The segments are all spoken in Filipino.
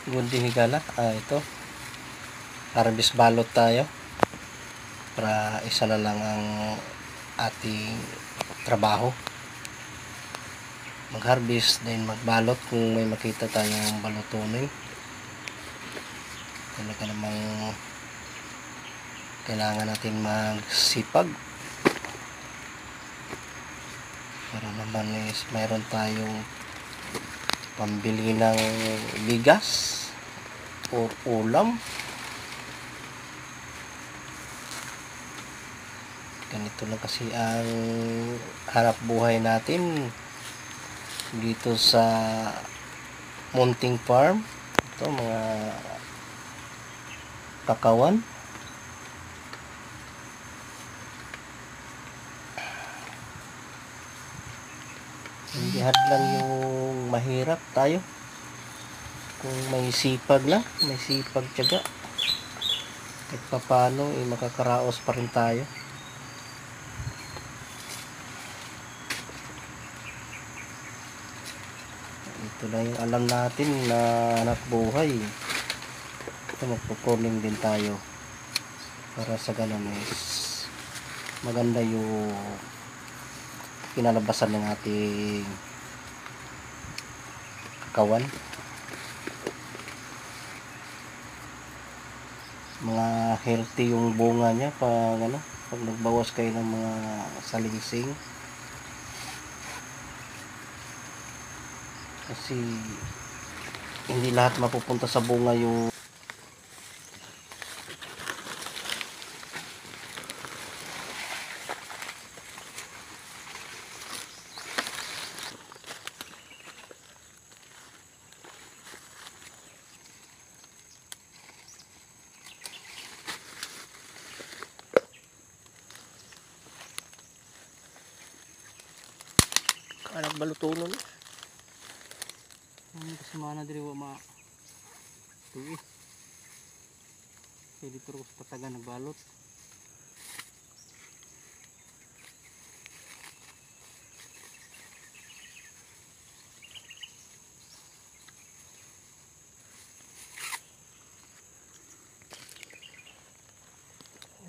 Gunting higala. Ito. Harvest balot tayo. Para isa na lang ang ating trabaho. Mag-harvest, then magbalot kung may makita tayong balutunin. Talaga namang kailangan natin magsipag para naman is mayroon tayong pambili ng bigas o ulam. Ganito lang kasi ang hanap buhay natin dito sa munting farm. Ito mga kakawan. Hindi lang yung mahirap tayo. Kung may sipag lang, may sipag tiyaga, kahit papano makakaraos pa rin tayo. Ito lang yung alam natin na hanap buhay. Ito, magpo-pruning din tayo para sa ganun is maganda yung kinalabasan ng ating kawan. Mga healthy yung bunga niya pag nagbawas kayo ng mga salingsing, kasi hindi lahat mapupunta sa bunga yung anak balutunon. Kasi mana diri wa ma tuwi. Kaya dito ko sa tatagan nagbalot.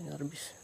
Nervous.